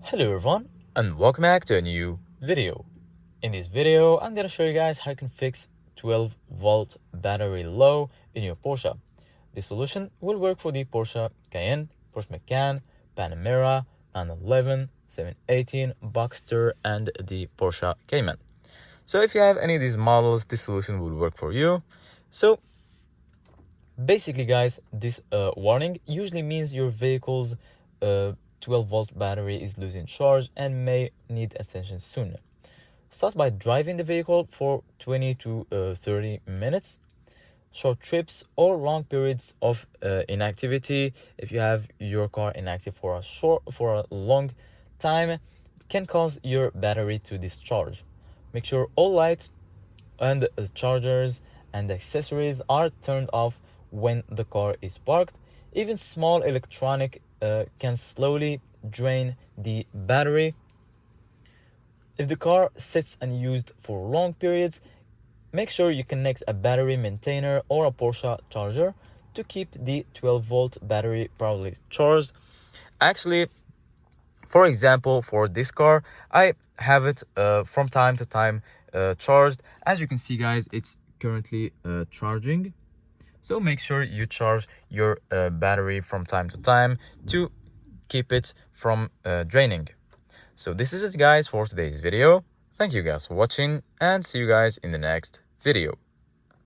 Hello everyone and welcome back to a new video. In this video I'm gonna show you guys how you can fix 12-volt battery low in your Porsche. This solution will work for the Porsche Cayenne, Porsche Macan, Panamera, 911, 718, Boxster and the Porsche Cayman. So if you have any of these models, this solution will work for you. So basically guys, this warning usually means your vehicle's 12-volt battery is losing charge and may need attention soon. Start by driving the vehicle for 20 to 30 minutes. Short trips or long periods of inactivity, if you have your car inactive for a long time, can cause your battery to discharge. Make sure all lights and chargers and accessories are turned off when the car is parked. Even small electronic can slowly drain the battery. If the car sits unused for long periods, make sure you connect a battery maintainer or a Porsche charger to keep the 12-volt battery properly charged. Actually, for example, for this car, I have it from time to time charged. As you can see, guys, it's currently charging. So make sure you charge your battery from time to time to keep it from draining. So this is it, guys, for today's video. Thank you guys for watching and see you guys in the next video.